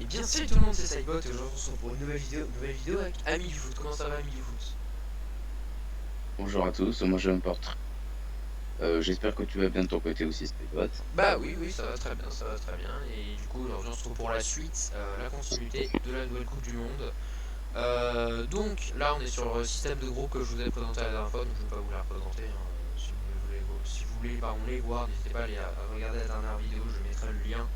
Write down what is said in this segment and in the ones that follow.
Et bien salut tout le monde, c'est Sidebot et aujourd'hui on se retrouve pour une nouvelle vidéo avec Ami du foot. Comment ça va Ami du foot? Bonjour à tous, moi je me porte. J'espère que tu vas bien de ton côté aussi, Spybot. Bah oui, ça va très bien, ça va très bien. Et du coup aujourd'hui on se retrouve pour la suite, la continuité de la nouvelle Coupe du Monde. Donc là on est sur le système de groupe que je vous ai présenté la dernière fois, donc je ne vais pas vous la représenter. Si vous voulez les voir, n'hésitez pas à regarder la dernière vidéo, je mettrai le lien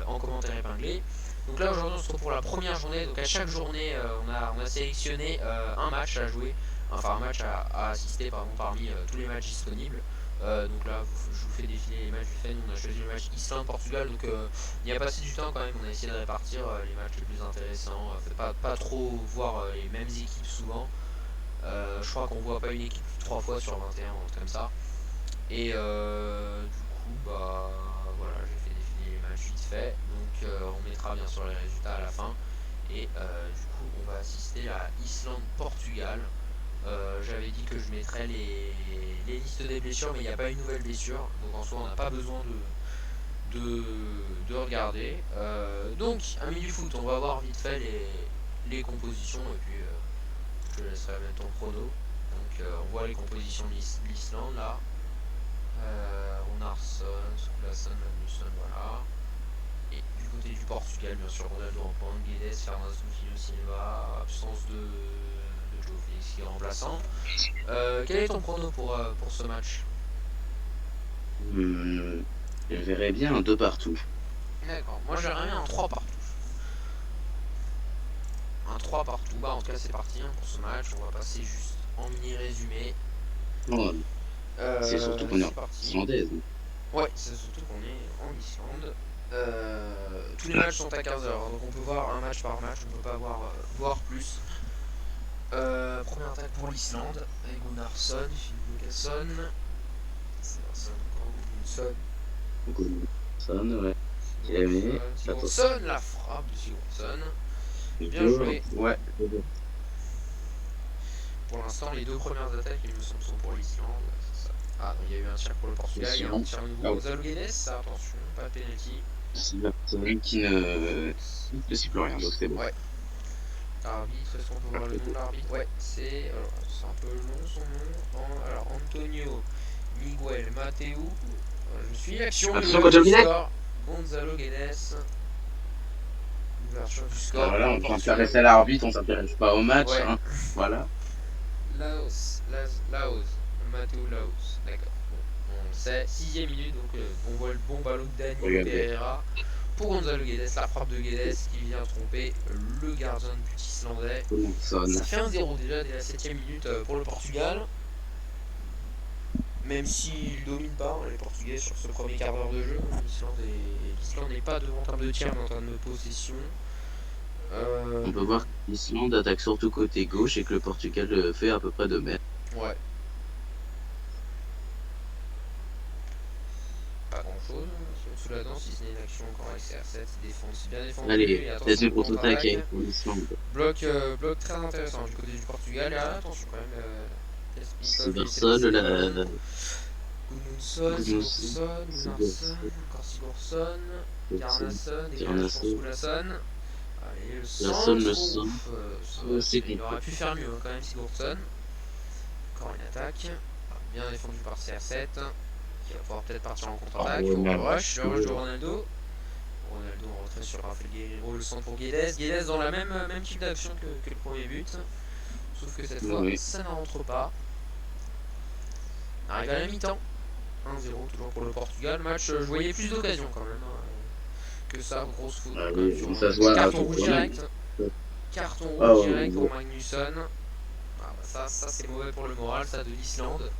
en commentaire épinglé. Donc là aujourd'hui on se retrouve pour la première journée, donc à chaque journée on a sélectionné un match à jouer, enfin un match à assister pardon, parmi tous les matchs disponibles. Donc là je vous fais défiler les matchs du FEN, on a choisi le match Islande-Portugal, donc il y a passé du temps quand même, on a essayé de répartir les matchs les plus intéressants, pas trop voir les mêmes équipes souvent. Je crois qu'on voit pas une équipe 3 fois sur 21 ou un truc comme ça. Et du coup, bah voilà, j'ai fait défiler les matchs vite fait. Donc on mettra bien sûr les résultats à la fin. Et du coup, on va assister à Islande-Portugal. J'avais dit que je mettrais les listes des blessures, mais il n'y a pas une nouvelle blessure. Donc en soi, on n'a pas besoin de regarder. Donc, ami du foot, on va voir vite fait les compositions. Et puis, je te laisserai mettre ton chrono. Donc, on voit les compositions de l'Islande là. Onarsson, Skulason, Magnusson, voilà. Et du côté du Portugal, bien sûr, Ronaldo en pointe, Guedes, Fernandes, Coutinho, Silva, absence de Joe Félix qui est remplaçant. Quel est ton prono pour ce match? Hum, je verrais bien un 2 partout. D'accord, moi j'aimerais bien un 3 partout. Un 3 partout, bah en tout cas c'est parti hein, pour ce match, on va passer juste en mini résumé. Oh, c'est surtout qu'on est en C'est parti. islandaise. Ouais, c'est surtout qu'on est en Islande. Tous les matchs sont à 15 heures, donc on peut voir un match par match, on peut pas voir plus. Première attaque pour l'Islande, avec Gunnarsson, Philippe Lucason, Severson, Gudmundsson, Son, ouais. J'ai aimé. Attention. Sigurdsson, la frappe de Sigurdsson. Bien Bonjour. joué. Ouais. Pour l'instant, les deux premières attaques, il me semble, sont pour l'Islande. Ah, il y a eu un tir pour le Portugal, il y a un Attention. tir nouveau Ah, Gonzalo Guedes, attention, pas de penalty. Severson qui ne siffle rien, donc c'est bon. Ouais, arbitre, est-ce qu'on peut voir le nom de l'arbitre? Ouais, c'est un peu long son nom. Alors, Antonio Miguel Mateu. Je suis l'action, Attention, l'ouverture Gonzalo du Guedes. score. Gonzalo Guedes. L'ouverture du score Voilà, pour le on Portugal. s'intéresse à l'arbitre, on s'intéresse pas au match, Ouais, hein. Voilà. Laos. Mateu Laos. D'accord. Bon, on le sait. 6ème minute, donc on voit le bon ballon de Danilo Regardez. Pereira pour Gonzalo Guedes. La frappe de Guedes qui vient tromper le gardien de but islandais. Son. Ça fait 1-0 déjà dès la 7ème minute pour le Portugal. Même s'ils ne dominent pas les Portugais sur ce premier quart d'heure de jeu, l'Islande n'est pas devant en termes de tir mais en termes de possession. On peut voir que l'Islande attaque surtout côté gauche et que le Portugal fait à peu près de même. Ouais, pas grand chose sous la danse, si ce n'est une action encore avec CR7, bien défendu Allez, et attention deuxième au contre-attaque contre-attaque. pour l'Islande. Bloc très intéressant du côté du Portugal. Et attention quand même, ils peuvent laisser Severson, passer des la ballons. Gudmundsson, Gudmundsson, Sigurdsson, Gunnarsson, Sigurdsson, encore Sigurdsson, Garnason, dégage pour Garnason, Skulason. Allez, le Garnason, le centre, centre, ouf, c'est il aurait contre. pu faire mieux quand même Sigurdsson. Encore une attaque, bien défendu par CR7, qui va pouvoir peut-être partir en contre-attaque. Oh, Au merde. le rush de Ronaldo. Ronaldo en retrait sur Rafael Guerreiro, le centre pour Guedes. Guedes dans la même type d'action que le premier but. Sauf que cette fois, Oui. ça ne rentre pas. On arrive à la mi-temps. 1-0 toujours pour le Portugal. Match, je voyais plus d'occasions quand même que ça. Grosse faute Ah quand même oui, sur ça se Ronaldo. voit à Carton tout rouge quand même. direct. Carton Ah rouge ouais, direct pour Magnusson. Ah, bah ça c'est mauvais pour le moral ça de l'Islande.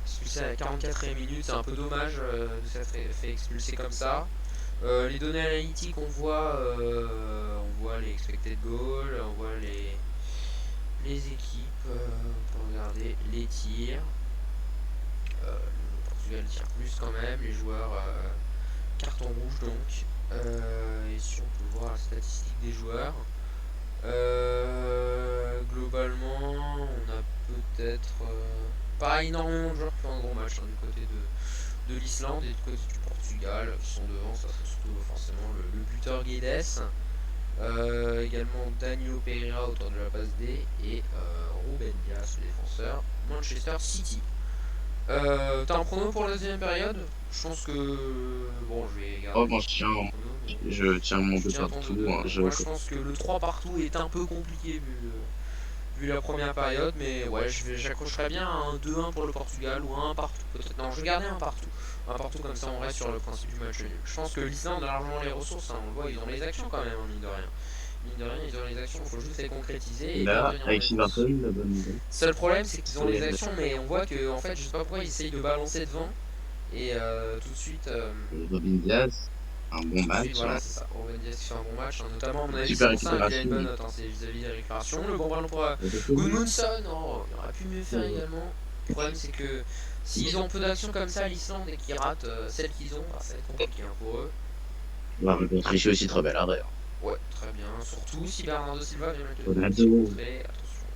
Expulsé à la 44e minute, c'est un peu dommage de s'être fait expulser comme ça. Les données analytiques, on voit les expected goals, on voit les équipes, on peut regarder les tirs. Le Portugal tire plus quand même, les joueurs carton rouge donc. Et si on peut voir la statistique des joueurs, globalement on a peut-être pas énormément de joueurs qui font un gros match hein, du côté de l'Islande et du côté du Portugal qui sont devant, ça serait surtout forcément le buteur Guedes Également Danilo Pereira autour de la passe D et Ruben Dias, le défenseur, Manchester City. T'as un prono pour la deuxième période? Je pense que... Bon, je vais Oh, garder moi, mon prono, mais je tiens mon tu deux tiens ton partout. 2-2. Hein, Moi, je pense que le 3 partout est un peu compliqué vu la première période, mais ouais, j'accrocherais bien un 2-1 pour le Portugal ou un partout. Peut-être non, je vais garder un partout. Un partout comme ça, on reste sur le principe du match nul. Je pense que l'Islande a largement les ressources, hein, on le voit, ils ont les actions quand même, hein, mine de rien. Mine de rien, ils ont les actions, il faut juste les concrétiser et bien là, tenir en avec défense. Everton, la bonne nouvelle, Seul problème, c'est qu'ils ont les c'est actions, mais on voit que, en fait, je sais pas pourquoi ils essayent de balancer devant. Et tout de suite, Robin Diaz, un bon match. voilà, Hein. c'est ça. Ruben Dias qui fait un bon match, hein. Notamment, à mon avis, c'est Super pour ça qu'il a une récupération. bonne note, hein, c'est vis-à-vis des récupérations. Le bon ballon pour Exactement. Gudmundsson, oh, il aurait pu mieux faire également. Le problème, c'est que s'ils ont peu d'actions comme ça à l'Islande et qu'ils ratent celles qu'ils ont, bah, ça va être compliqué hein, pour eux. Bah, Autriche aussi très bel arrêt. Hein. Ouais, très bien. Surtout si Bernardo Silva vient mettre le petit Ronaldo, contré. Attention,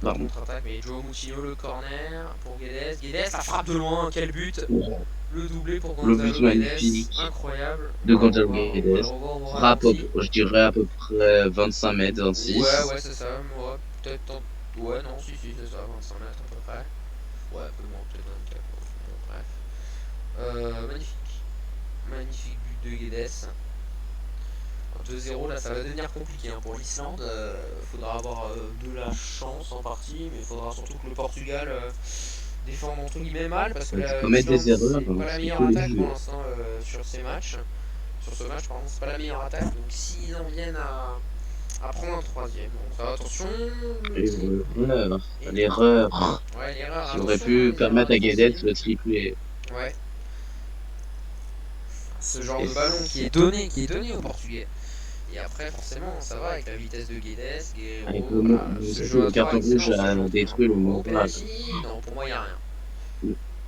pas de pardon. contre-attaque, mais Joao Moutinho, le corner pour Guedes. Guedes, la frappe de loin, quel but! Le doublé pour Le but Gonzalo Guedes, magnifique incroyable. de Gonzalo Guedes. On va le revoir au Frappe, ralenti. je dirais à peu près 25 mètres, Ouais, 26. ouais, c'est ça. Ouais, peut-être. Ouais, non, si, c'est ça, 25 mètres à peu près. Ouais, un peu moins, peut-être 24. Bon, bref. Magnifique. Magnifique but de Guedes. 2-0, là, ça va devenir compliqué hein, pour l'Islande. Faudra avoir de la chance en partie, mais il faudra surtout que le Portugal défende entre guillemets mal, parce que Qui commettent l'Islande, des erreurs, c'est pas ce la qu'il meilleure faut les attaque pour juger. l'instant sur ces matchs. Sur ce match, pardon, c'est pas la meilleure attaque. Donc s'ils en viennent à prendre un troisième, bon, ça, attention, le triple. L'erreur Ouais, l'erreur, qui aurait attention, hein, pu les erreurs permettre à Guedes défensives. le triplé. Ouais, ce genre Et de ballon qui est donné aux Portugais. Et après, forcément, ça va avec la vitesse de Guedes, avec Guerrero, voilà, ce jeu le à 3 carton rouge excellent a aujourd'hui. Hein. détruit le Au moral. penalty, non, pour moi, il n'y a rien.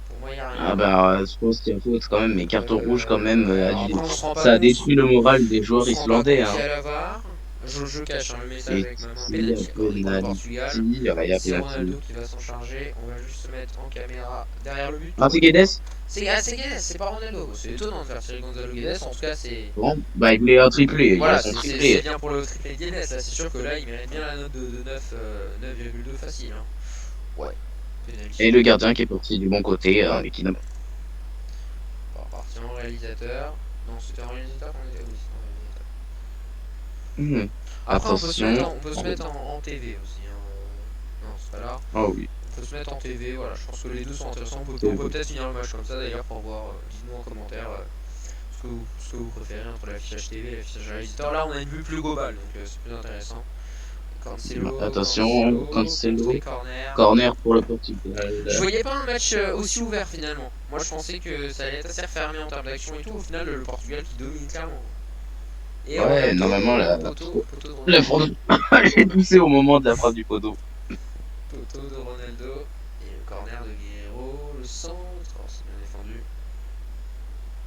Pour moi, il n'y a Ah rien. bah, je pense qu'il y a faute quand même, mais carton rouge quand même, Alors après, on se rend pas ça a compte, détruit le moral des on joueurs se rend pas islandais. compte qu'il y Hein. a la VAR. Je cache hein, le message Et avec ma main. s'il y a Penalty accordé pour le penalty, Portugal. il y a C'est penalty. Ronaldo qui va s'en charger. On va juste se mettre en caméra derrière le but. Ah, c'est Ouais. Guedes? C'est Guedes, c'est pas Ronaldo. C'est étonnant de faire tirer Gonzalo Guedes. En tout cas, c'est. Bon, bah, il voulait un triplé, il a Voilà, son c'est triplé. bien pour le triplé de Guedes. Là, c'est sûr que là, il mérite bien la note de 9, 9,2 facile. Hein. Ouais. Et Penalty. le gardien qui est parti du bon côté, Ouais. mais qui n'a On va repartir en réalisateur. Non, c'était en réalisateur qu'on était. Oui, c'était en réalisateur. Hmm. Après, Attention. on peut se mettre en TV aussi. Hein. Non, c'est pas là. Oh oui, On peut se mettre en TV, voilà, je pense que les deux sont intéressants. On peut peut-être finir le match comme ça d'ailleurs pour voir, dites-nous en commentaire ce que vous préférez entre l'affichage TV et l'affichage réalisateur. Là, on a une vue plus globale, donc c'est plus intéressant. attention, Contré, Cancelo, corner. corner pour le Portugal. Je voyais pas un match aussi ouvert finalement. Moi, je pensais que ça allait être assez fermé en termes d'action et tout. Au final, le Portugal qui domine clairement. Et Ouais, Ronaldo, normalement, poteau de la Ronaldo. j'ai poussé au moment de la frappe du poteau. Poteau de Ronaldo. Et le corner de Guerrero, le centre. Oh, c'est bien défendu.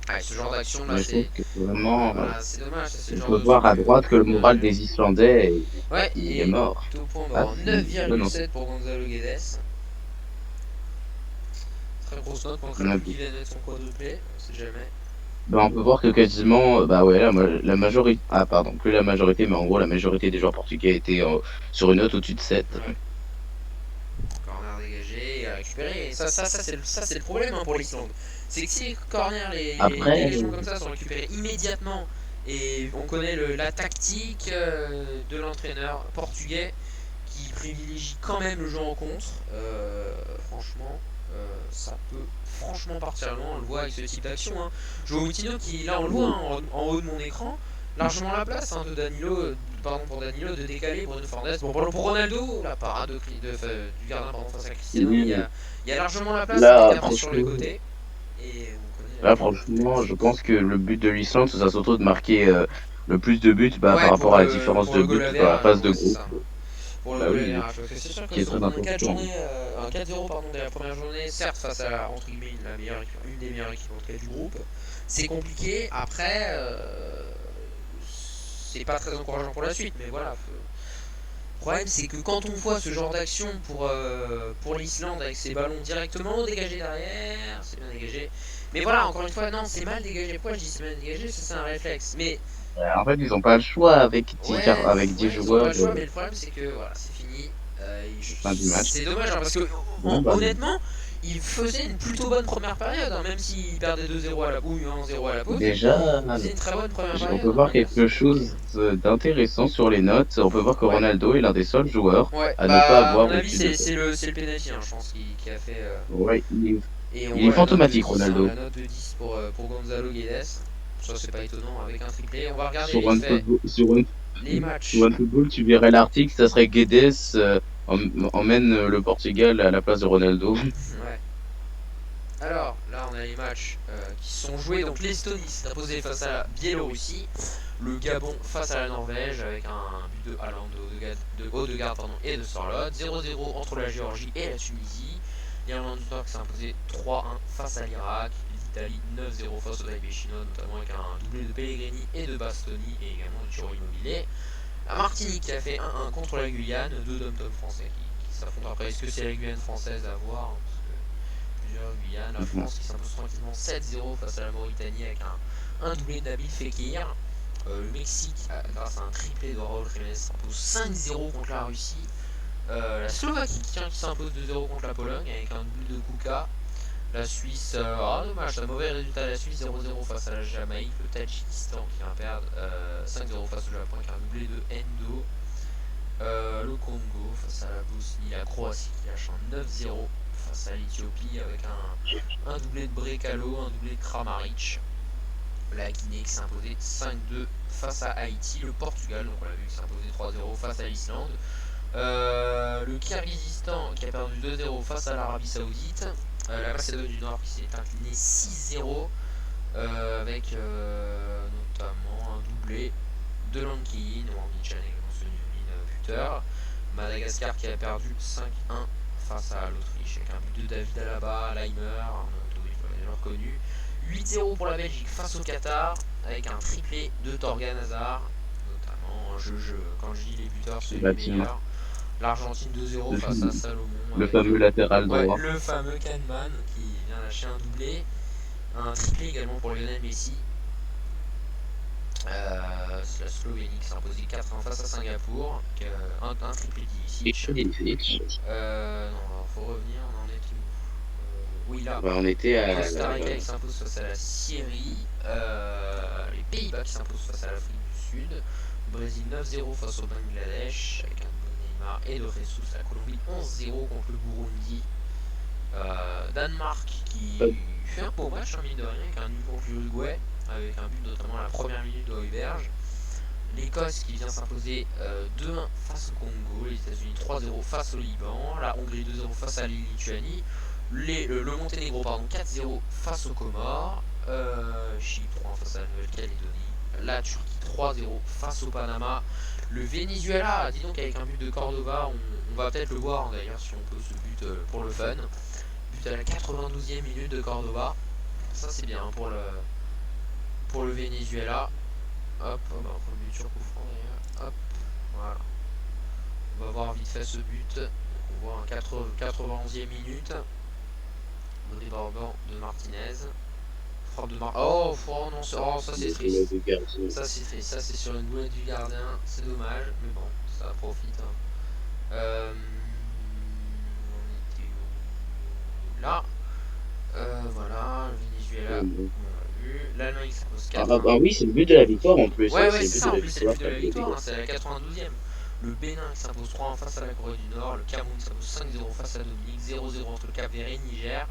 Ouais, ce genre d'action là, Mais je trouve c'est. que vraiment, Voilà, c'est dommage, c'est le on genre peut de voir truc à droite que qu'on le aime bien moral regarder. des Islandais, Ouais, il est et mort. tout point Ah, mort. non, 9,7 pour Gonzalo Guedes. Très grosse note pour un qui vient de mettre son quadruplé, on sait jamais. bah, on peut voir que quasiment, bah ouais, la majorité, ah pardon, plus la majorité, mais en gros, la majorité des joueurs portugais étaient sur une note au-dessus de 7. Ouais. Corner dégagé et à récupérer. Et ça c'est le problème hein, pour l'Islande. C'est que si les corners, les Après, dégagements comme ça sont récupérés immédiatement, et on connaît la tactique de l'entraîneur portugais qui privilégie quand même le jeu en contre, franchement, ça peut franchement partir loin. On le voit avec ce type d'action. Hein. Joao Moutinho qui, là on le voit hein, en haut de mon écran, largement la place hein, de Danilo, pardon pour Danilo de décaler Bruno Fernandes. Bon pour Ronaldo, la parade du gardien pardon, face à Cristiano, il y a largement la place là, de taper sur les franchement, côtés. Et on connaît là, la qualité de franchement, je tête. pense que le but de l'Islande, ce sera surtout de marquer le plus de buts bah, par Ouais, rapport à la différence pour de le goal buts dans la average, phase de ouais, c'est groupe. ça. Pour le Bah goal oui, average, parce que c'est sûr que qui est si on très prend 4 important. journées, un 4-0 pardon, dès la première journée, certes face à entre guillemets une des meilleures équipes en tout cas du groupe, c'est compliqué. Après, c'est pas très encourageant pour la suite, mais voilà. Le problème, c'est que quand on voit ce genre d'action pour l'Islande avec ses ballons directement dégagés derrière, c'est bien dégagé. Mais voilà, encore une fois, non, c'est mal dégagé. Pourquoi je dis c'est mal dégagé? C'est un réflexe. Mais En fait, ils ont pas le choix avec Ouais, avec 10 ouais, ils ont pas joueurs le choix, mais le problème c'est que voilà, c'est fini. fin du match. C'est dommage hein, parce que Bon, bah, honnêtement, ils faisaient une plutôt bonne première période, hein, même s'ils perdaient 2-0 à la ou 1-0 à la pause. déjà, Ils faisaient une très bonne première on période, peut hein, voir mais là quelque c'est compliqué. chose d'intéressant sur les notes. On peut voir que Ouais, Ronaldo est l'un des seuls joueurs ouais, à ne pas bah à mon avoir avis au-dessus de c'est le penalty, hein, je pense, qui a fait. Ouais, Et on il est voit la note de fantomatique, 10, hein, Ronaldo. la note de 10 pour Gonzalo Guedes. Ça c'est pas étonnant avec un triplé. On va regarder Sur vite fait OneFootball, les sur matchs. OneFootball, tu verrais l'article, ça serait Guedes emmène le Portugal à la place de Ronaldo. Ouais. Alors, là, on a les matchs qui sont joués. Donc, l'Estonie s'est imposée face à la Biélorussie. Le Gabon face à la Norvège avec un but de Haaland, de Odegaard et de Sorloth. 0-0 entre la Géorgie et la Tunisie. L'Irlande du Nord qui s'est imposée 3-1 face à l'Irak. L'Italie 9-0 face au Taipei chinois, notamment avec un doublé de Pellegrini et de Bastoni et également de Thierry Immobilier. La Martinique qui a fait 1-1 contre la Guyane. Deux dom-tom français qui s'affrontent après. Est-ce que c'est la Guyane française à voir hein, parce que plusieurs Guyane, la France qui s'impose tranquillement 7-0 face à la Mauritanie avec un doublé de Nabil Fekir. Le Mexique, grâce à un triplé de Raúl Jiménez, s'impose 5-0 contre la Russie. La Slovaquie qui s'impose 2-0 contre la Pologne avec un doublé de Kuka. La Suisse, dommage, c'est un mauvais résultat. La Suisse 0-0 face à la Jamaïque. Le Tadjikistan qui va perdre 5-0 face au Japon avec un doublé de Endo. Le Congo face à la Bosnie, la Croatie qui lâche un 9-0 face à l'Ethiopie avec un doublé de Brekalo, un doublé de Kramaric. La Guinée qui s'est imposée 5-2 face à Haïti. Le Portugal, donc on l'a vu, qui s'est imposé 3-0 face à l'Islande. Le Kyrgyzstan qui a perdu 2-0 face à l'Arabie Saoudite. La Macédoine du Nord qui s'est inclinée 6-0 avec notamment un doublé de Lankin, Wangichan également celui de buteur. Madagascar qui a perdu 5-1 face à l'Autriche avec un but de David Alaba, Leimer, un autoriste déjà reconnu. 8-0 pour la Belgique face au Qatar avec un triplé de Torgan Hazard, notamment quand je dis les buteurs c'est les Bâtiment. meilleurs. L'Argentine 2-0 Le, face à Salomon le avec fameux latéral ouais, droit. le fameux Kahneman qui vient lâcher un doublé. Un triplé également pour Lionel Messi. C'est la Slovénie qui s'est imposée 4-1 face à Singapour. Un triplé d'Ilicic. Non, faut revenir, on en est où oui, là. Bah, on était à Costa Rica qui s'impose face à la Syrie. Les Pays-Bas qui s'imposent face à l'Afrique du Sud. Brésil 9-0 face au Bangladesh avec un double Neymar et de Jesus. La Colombie 11-0 contre le Burundi. Danemark qui fait un beau match, hein, mine de rien, avec un nul contre l'Uruguay, avec un but notamment à la première minute de Heuberge. L'Écosse qui vient s'imposer 2-1 face au Congo, les États-Unis 3-0 face au Liban, la Hongrie 2-0 face à la Lituanie, le Monténégro 4-0 face aux Comores, Chypre 3-1 face à la Nouvelle-Calédonie, la Turquie 3-0 face au Panama, le Venezuela, dis donc avec un but de Cordova, on va peut-être le voir hein, d'ailleurs si on peut ce but pour le fun. But à la 92e minute de Cordova, ça c'est bien hein, pour le Venezuela. Hop, on va prendre le but sur coup franc d'ailleurs. Hop, voilà. On va voir vite fait ce but. Donc on voit un 91e minute. Débordant de Martinez. Frappe de Oh, non, ça c'est triste. Ça c'est triste. Ça c'est sur une boulette du gardien. C'est dommage, mais bon, ça profite. Hein. On était où là voilà, le Venezuela, on l'a vu. L'Allemagne s'impose 4-1. Oui, c'est le but de la victoire en plus. Ouais, Hein, ouais, c'est le c'est but ça, de en la plus, c'est le victoire. but de la victoire, hein, c'est à la 92e. Le Bénin qui s'impose 3-1 face à la Corée du Nord, le Cameroun qui s'impose 5-0 face à la Dominique, 0-0 entre le Cap Vert et le Niger,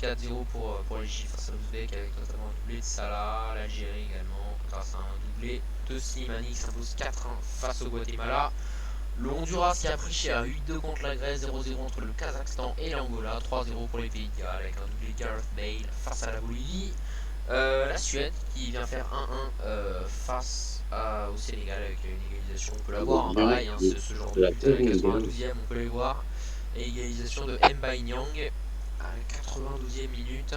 4-0 pour l'Égypte face à l'Ouzbek avec notamment un doublé de Salah, l'Algérie également grâce à un doublé de Slimani qui s'impose 4-1 face au Guatemala. Le Honduras qui a pris cher 8-2 contre la Grèce, 0-0 entre le Kazakhstan et l'Angola, 3-0 pour les Pays de Galles avec un doublé de Gareth Bale face à la Bolivie. La Suède qui vient faire 1-1 face au Sénégal avec une égalisation. On peut la voir, hein, pareil, hein, ce genre de but à la 92e, on peut les voir. Et égalisation de Mbaye Nyang à la 92e minute.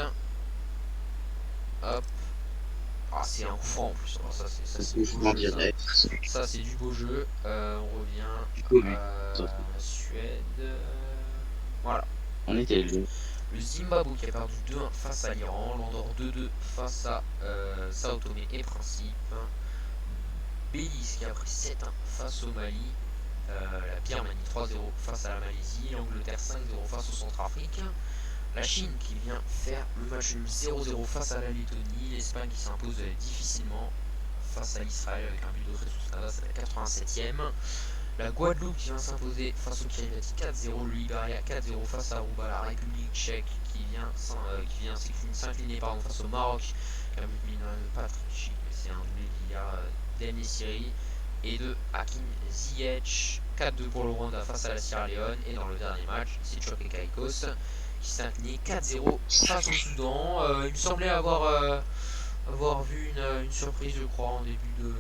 Hop. Ah, c'est un coup franc en plus. Alors, ça, c'est du beau jeu. Ça, c'est du beau jeu. On revient à la Suède. Voilà. On était le. Le Zimbabwe qui a perdu 2-1 face à l'Iran, l'Andorre 2-2 face à Sao Tomé et Principe, Belize qui a pris 7-1 face au Mali. La Birmanie 3-0 face à la Malaisie. L'Angleterre 5-0 face au Centrafrique. La Chine qui vient faire le match nul 0-0 face à la Lettonie. L'Espagne qui s'impose difficilement face à l'Israël avec un but de Jesus Navas à la 87e. La Guadeloupe qui vient s'imposer face au Kiribati 4-0. Le Liberia 4-0 face à Aruba. La République tchèque qui vient s'incliner face au Maroc. Un but mineur de Patrick Schick, mais c'est un doublé d'il y a Denis Siri et de Hakim Ziyech. 4-2 pour le Rwanda face à la Sierra Leone. Et dans le dernier match, c'est Chok et Kaikos qui s'est incliné 4-0 face au Soudan. Il me semblait avoir vu une surprise, je crois, en début de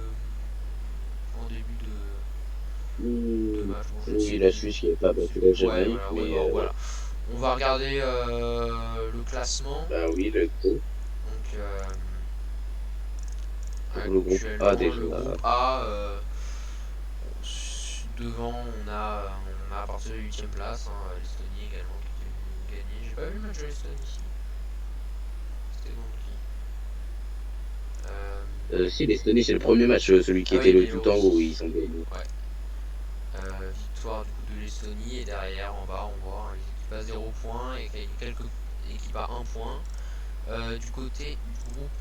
match. Bon, je ne sais Oui, la plus. Suisse qui n'est pas battu la Ouais, Jamaïque, voilà, ouais, mais bon, voilà. On va regarder le classement. bah oui, le groupe. Donc, Pour le groupe A actuellement, déjà. le groupe A, devant, on a à partir de la 8ème place, hein, l'Estonie également qui a gagné. J'ai pas vu le match de l'Estonie ici. C'était contre qui Si, l'Estonie, c'est le premier match, celui qui Ah était oui, le tout en haut, où Biélorussie. ils sont gagnés. Ouais. Victoire du coup de l'Estonie et derrière en bas on voit les équipes à 0 points et quelques équipes à 1 point. Du côté du groupe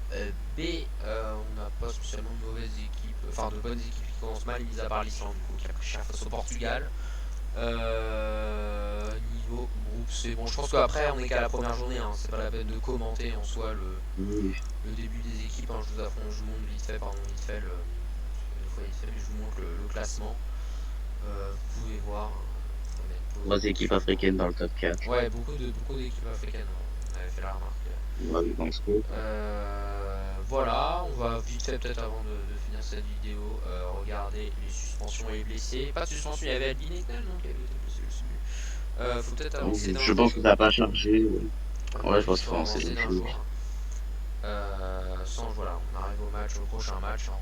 B, on n'a pas spécialement de mauvaises équipes, enfin de bonnes équipes qui commencent mal, mis à part l'Islande du coup, qui a pris cher face au Portugal. Niveau groupe C, bon je pense qu'après on est qu'à la première journée, hein, c'est pas la peine de commenter en soi Oui. le début des équipes, hein, je vous montre vite fait, mais je vous montre le classement. Vous pouvez voir. Trois équipes africaines dans le top 4. Ouais, beaucoup d'équipes africaines, on avait fait la remarque. Ouais, dans ce groupe. Voilà, on va vite fait peut-être avant de finir cette vidéo regarder les suspensions et les blessés. Pas de suspension, il y avait Albin Ekdal, non, qui avait été blessé, je sais plus. Faut peut-être avancer d'un Je jour. pense que ça n'a pas chargé. Ouais, À mon ouais, je avis, il pense qu'il faut faut lancer avancer une d'un chose. jour. Voilà, on arrive au prochain match, hein,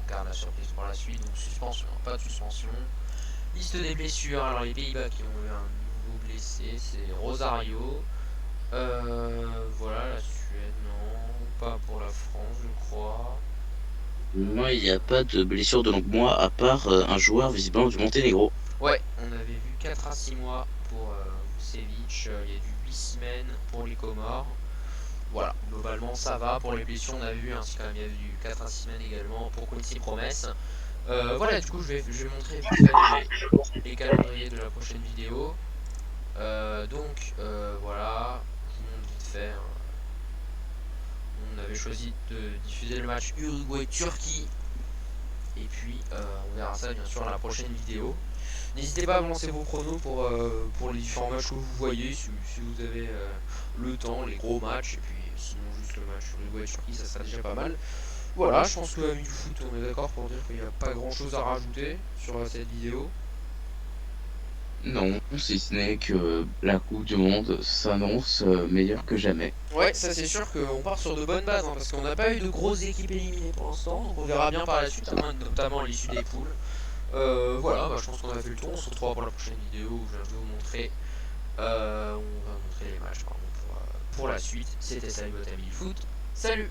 on garde la surprise pour la suite. Donc suspension, pas de suspension. Liste des blessures, alors les Pays-Bas qui ont eu un nouveau blessé, c'est Rosario. Voilà, la Suède, non, pas pour la France, je crois. Non, il n'y a pas de blessure de longue mois, à part un joueur visiblement du Monténégro. Ouais, on avait vu 4 à 6 mois pour Vucevic, il y a du 8 semaines pour les Comores. Voilà, globalement ça va. Pour les blessures, on a vu, c'est quand même, il y a eu du 4 à 6 semaines également pour Quincy Promesse. Voilà, du coup, je vais montrer vite fait les calendriers de la prochaine vidéo. Voilà, je vous montre vite fait. On avait choisi de diffuser le match Uruguay-Turquie. Et puis, on verra ça bien sûr dans la prochaine vidéo. N'hésitez pas à me lancer vos pronos pour les différents matchs que vous voyez, si vous avez le temps, les gros matchs, et puis sinon juste le match Uruguay-Turquie, ça sera déjà pas mal. Voilà, je pense que amis du foot, on est d'accord pour dire qu'il n'y a pas grand chose à rajouter sur cette vidéo. Non, si ce n'est que la Coupe du Monde s'annonce meilleure que jamais. Ouais, ça c'est sûr qu'on part sur de bonnes bases, hein, parce qu'on n'a pas eu de grosses équipes éliminées pour l'instant, donc on verra bien par la suite, notamment à l'issue des poules. Voilà, je pense qu'on a fait le tour, on se retrouve pour la prochaine vidéo où je vais vous montrer, on va montrer les matchs pardon, pour la suite. C'était Salut votre ami du foot, salut!